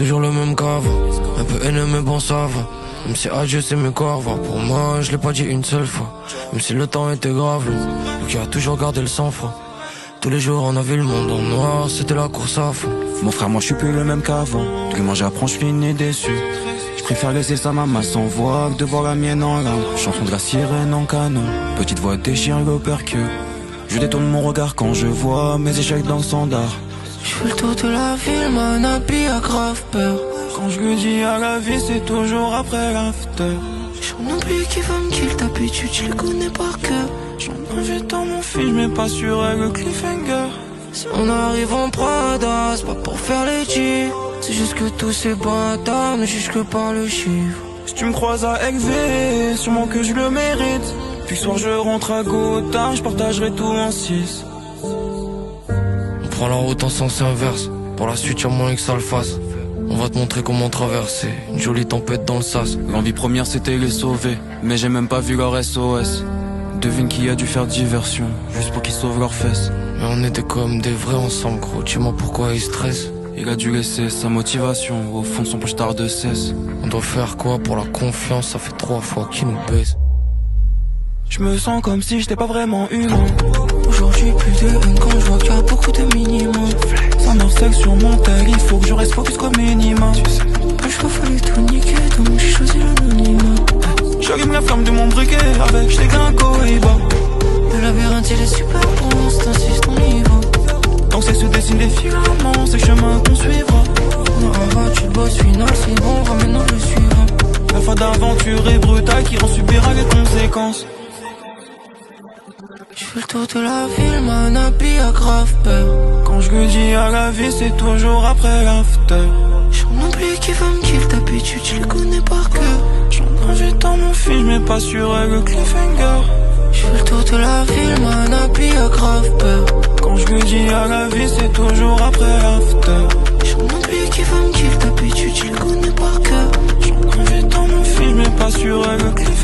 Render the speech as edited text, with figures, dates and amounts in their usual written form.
toujours le même qu'avant. Un peu haineux mais bon ça va. Même si adieu c'est mes corps, pour moi je l'ai pas dit une seule fois. Même si le temps était grave, le qui a toujours gardé le sang-froid. Tous les jours on a vu le monde en noir, c'était la course à fond. Mon frère, moi je suis plus le même qu'avant. Plus moi j'apprends, je finis déçu. Je préfère laisser sa maman sans voix que de voir la mienne en larmes. Chanson de la sirène en canon, petite voix déchire le perque. Je détourne mon regard quand je vois mes échecs dans le standard. Je fais le tour de la ville, mon habit a grave peur. Quand je lui dis à la vie, c'est toujours après l'after. J'en oublie qui va me kill, d'habitude je les connais par cœur. J'en invite dans mon film, mais pas sur elle, le cliffhanger. Si on arrive en Prada, c'est pas pour faire les G. C'est juste que tous ces bâtards ne jugent que par le chiffre. Si tu me croises à XV, sûrement que je le mérite. Puis ce soir je rentre à Gotham, je partagerai tout en 6. On prend la route en sens inverse. Pour la suite y'a moyen que ça le fasse. On va te montrer comment traverser une jolie tempête dans le sas. L'envie première c'était les sauver, mais j'ai même pas vu leur SOS. Devine qui a dû faire diversion, juste pour qu'ils sauvent leurs fesses. Mais on était comme des vrais ensemble gros, dis-moi pourquoi ils stressent. Il a dû laisser sa motivation au fond de son pochetard de cesse. On doit faire quoi pour la confiance, ça fait 3 fois qu'ils nous baissent. Je me sens comme si j'étais pas vraiment humain. Aujourd'hui plus de haine quand je vois qu'il y a beaucoup de minimum. Ça m'harcèle sur mon tel, il faut que je reste focus comme minimum. Je crois fallait tout niquer donc j'ai choisi l'anonymat. J'allume la flamme de mon briquet avec j't'ai qu'un cohiba. Le labyrinthe il est super bon, c'est ainsi ton niveau. Donc c'est se dessinent des filaments, c'est le chemin qu'on suivra. On a un vote, tu le boss final, c'est bon, ramène-nous le suivant. La fois d'aventure est brutale qui en subira les conséquences. Je fais le tour de la ville, mon habit a grave peur. Quand je lui dis à la vie, c'est toujours après l'after. J'en oublie qui va me kill, d'habitude je les connais par cœur. J'en invite dans mon film, mais pas sur elle, le cliffhanger. Je fais le tour de la ville, mon habit a grave peur. Quand je lui dis à la vie, c'est toujours après l'after. J'en oublie qui va me kill, d'habitude je les connais par cœur. J'en invite dans mon film, mais pas sur elle, le cliffhanger.